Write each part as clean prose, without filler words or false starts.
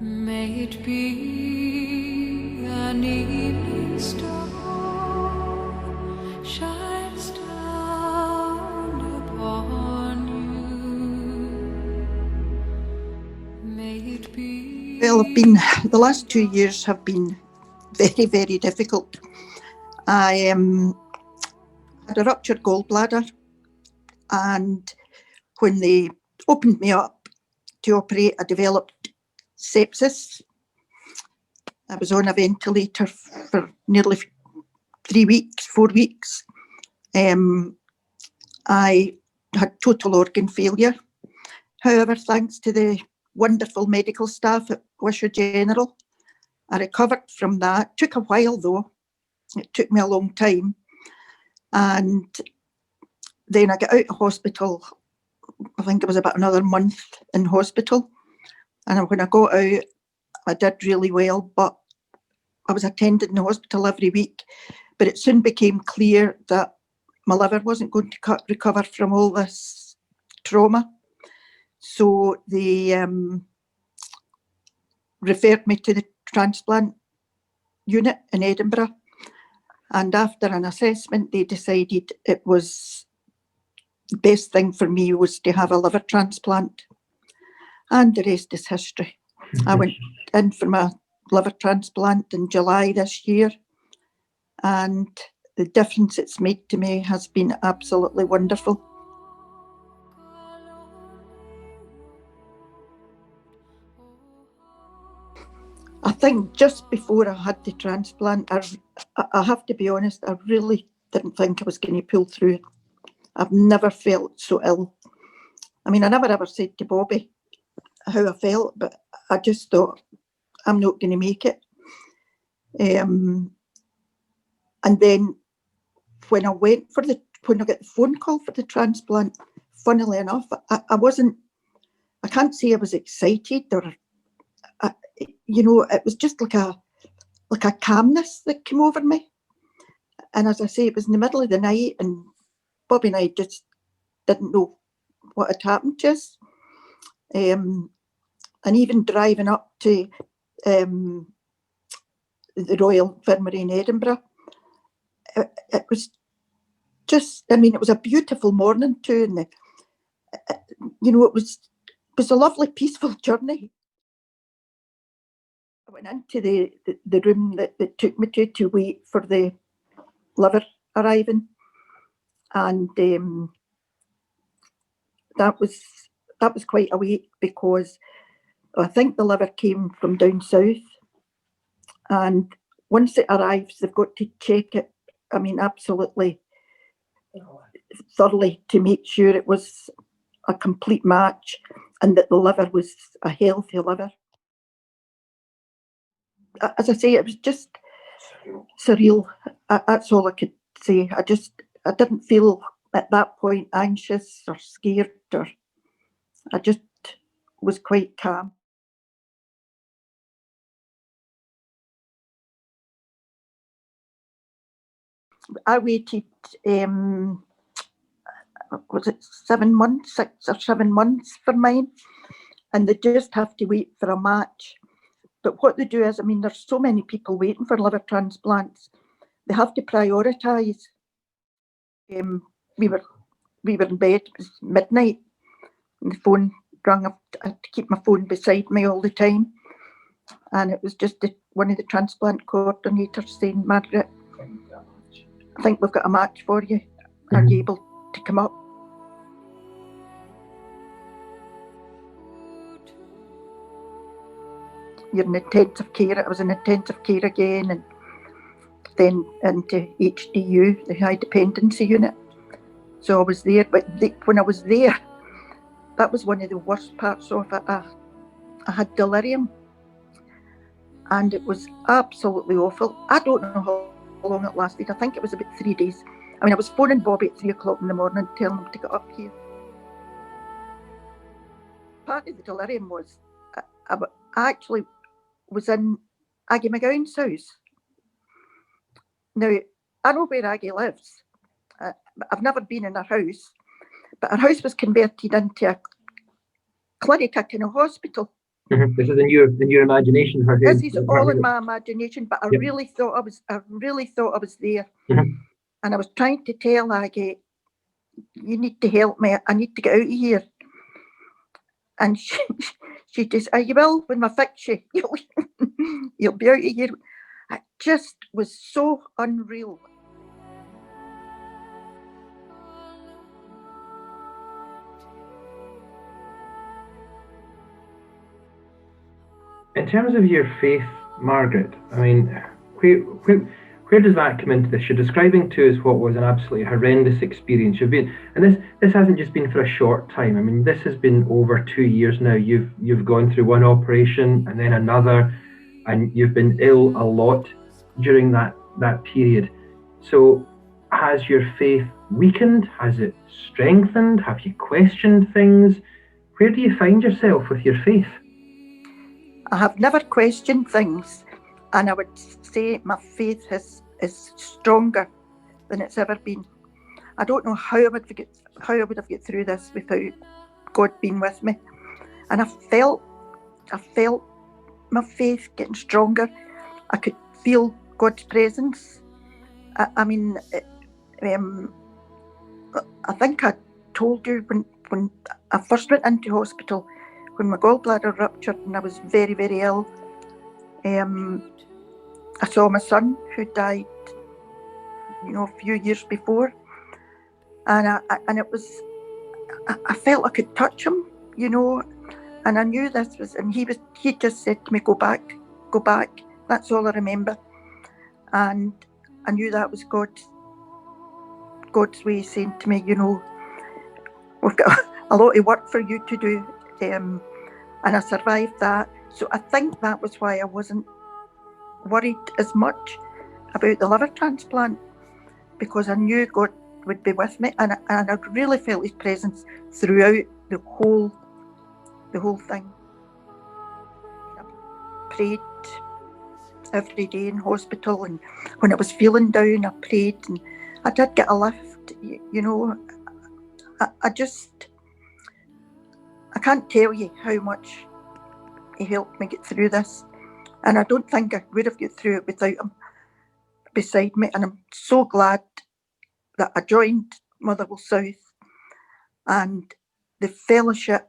May it be an evening star shines down upon you. May it be. Well, the last 2 years have been very, very difficult. I had a ruptured gallbladder, and when they opened me up to operate, I developed sepsis. I was on a ventilator for nearly 4 weeks. I had total organ failure. However, thanks to the wonderful medical staff at Wishaw General, I recovered from that. It took a while though. It took me a long time. And then I got out of hospital. I think it was about another month in hospital. And when I got out, I did really well, but I was attending the hospital every week. But it soon became clear that my liver wasn't going to recover from all this trauma. So they referred me to the transplant unit in Edinburgh. And after an assessment, they decided it was the best thing for me was to have a liver transplant. And the rest is history. I went in for my liver transplant in July this year. And the difference it's made to me has been absolutely wonderful. I think just before I had the transplant, I have to be honest, I really didn't think I was going to pull through. I've never felt so ill. I mean, I never ever said to Bobby how I felt, but I just thought, I'm not going to make it. And then when I got the phone call for the transplant, funnily enough, I can't say I was excited or, it was just like a calmness that came over me. And as I say, it was in the middle of the night and Bobby and I just didn't know what had happened to us. And even driving up to the Royal Infirmary in Edinburgh, it was just, it was a beautiful morning too. And, it was a lovely, peaceful journey. I went into the room that they took me to wait for the liver arriving. And that was quite a wait because I think the liver came from down south. And once it arrives, they've got to check it, absolutely thoroughly to make sure it was a complete match and that the liver was a healthy liver. As I say, it was just surreal. That's all I could say. I didn't feel at that point anxious or scared, or I just was quite calm. I waited, was it 7 months, 6 or 7 months for mine, and they just have to wait for a match. But what they do is, there's so many people waiting for liver transplants, they have to prioritise. We were in bed, it was midnight, and the phone rang up. I had to keep my phone beside me all the time. And it was just one of the transplant coordinators saying, Margaret, I think we've got a match for you. Are you able to come up? You're in intensive care. I was in intensive care again, and then into HDU, the high dependency unit. So I was there, but when I was there, that was one of the worst parts of it. I had delirium, and it was absolutely awful. I don't know how long it lasted. I think it was about 3 days. I was phoning Bobby at 3 o'clock in the morning, telling him to get up here. Part of the delirium was I actually was in Aggie McGowan's house. Now, I know where Aggie lives. I've never been in her house, but her house was converted into a clinic, a kind of hospital. This is in your imagination for This who? is For all in who my imagination, but I Yep. really thought I was there. Mhm. And I was trying to tell Aggie, you need to help me. I need to get out of here. And she just, you will when I fix you. You'll be out of here. It just was so unreal. In terms of your faith, Margaret, I mean, where does that come into this? You're describing to us what was an absolutely horrendous experience. You've been, and this hasn't just been for a short time. I mean, this has been over 2 years now. You've gone through one operation and then another, and you've been ill a lot during that period. So, has your faith weakened? Has it strengthened? Have you questioned things? Where do you find yourself with your faith? I have never questioned things, and I would say my faith is stronger than it's ever been. I don't know how I would have got through this without God being with me. And I felt my faith getting stronger. I could feel God's presence. I mean, I think I told you when I first went into hospital, when my gallbladder ruptured and I was very, very ill, I saw my son who died, a few years before, and I felt I could touch him, and I knew this was, and he just said to me, go back. That's all I remember, and I knew that was God's way saying to me, we've got a lot of work for you to do, and I survived that. So I think that was why I wasn't worried as much about the liver transplant, because I knew God would be with me, and I really felt His presence throughout the whole thing. I prayed every day in hospital, and when I was feeling down, I prayed, and I did get a lift. I can't tell you how much He helped me get through this, and I don't think I would have got through it without Him beside me. And I'm so glad that I joined Motherwell South, and the fellowship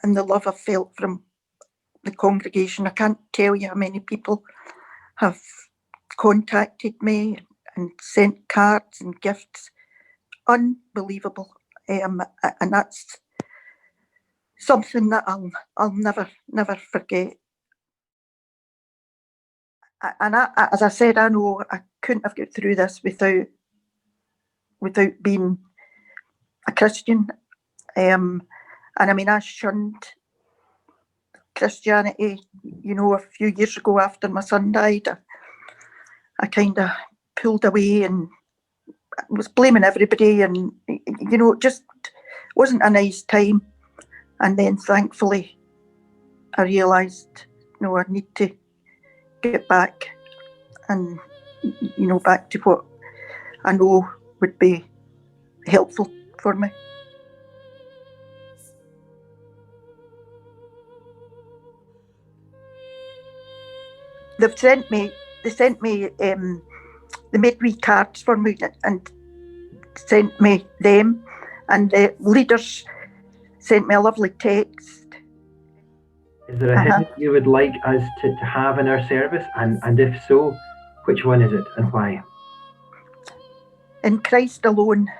and the love I felt from the congregation. I can't tell you how many people have contacted me and sent cards and gifts. Unbelievable. And that's something that I'll never forget. And as I said, I know I couldn't have got through this without being a Christian. And I mean, I shunned Christianity, a few years ago after my son died. I kind of pulled away and was blaming everybody, and it just wasn't a nice time. And then thankfully I realised, I need to get back and back to what I know would be helpful for me. They sent me they made wee cards for me and sent me them, and the leaders sent me a lovely text. Is there a hymn you would like us to have in our service? And if so, which one is it and why? In Christ alone.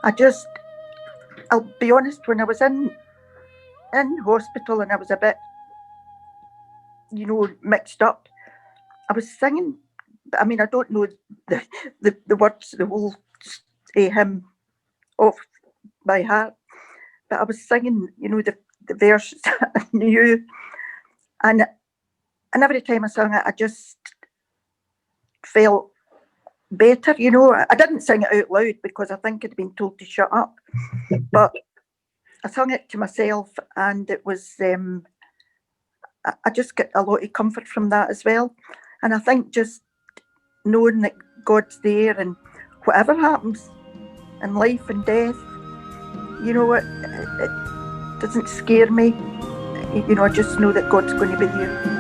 I'll be honest, when I was in hospital and I was a bit, mixed up, I was singing. I mean, I don't know the words, the whole hymn off by heart, but I was singing, the verses I knew, and every time I sang it, I just felt better. I didn't sing it out loud because I think I'd been told to shut up, but I sung it to myself, and it was. I just get a lot of comfort from that as well, and I think just knowing that God's there, and whatever happens in life and death, it doesn't scare me. you know, I just know that God's going to be there.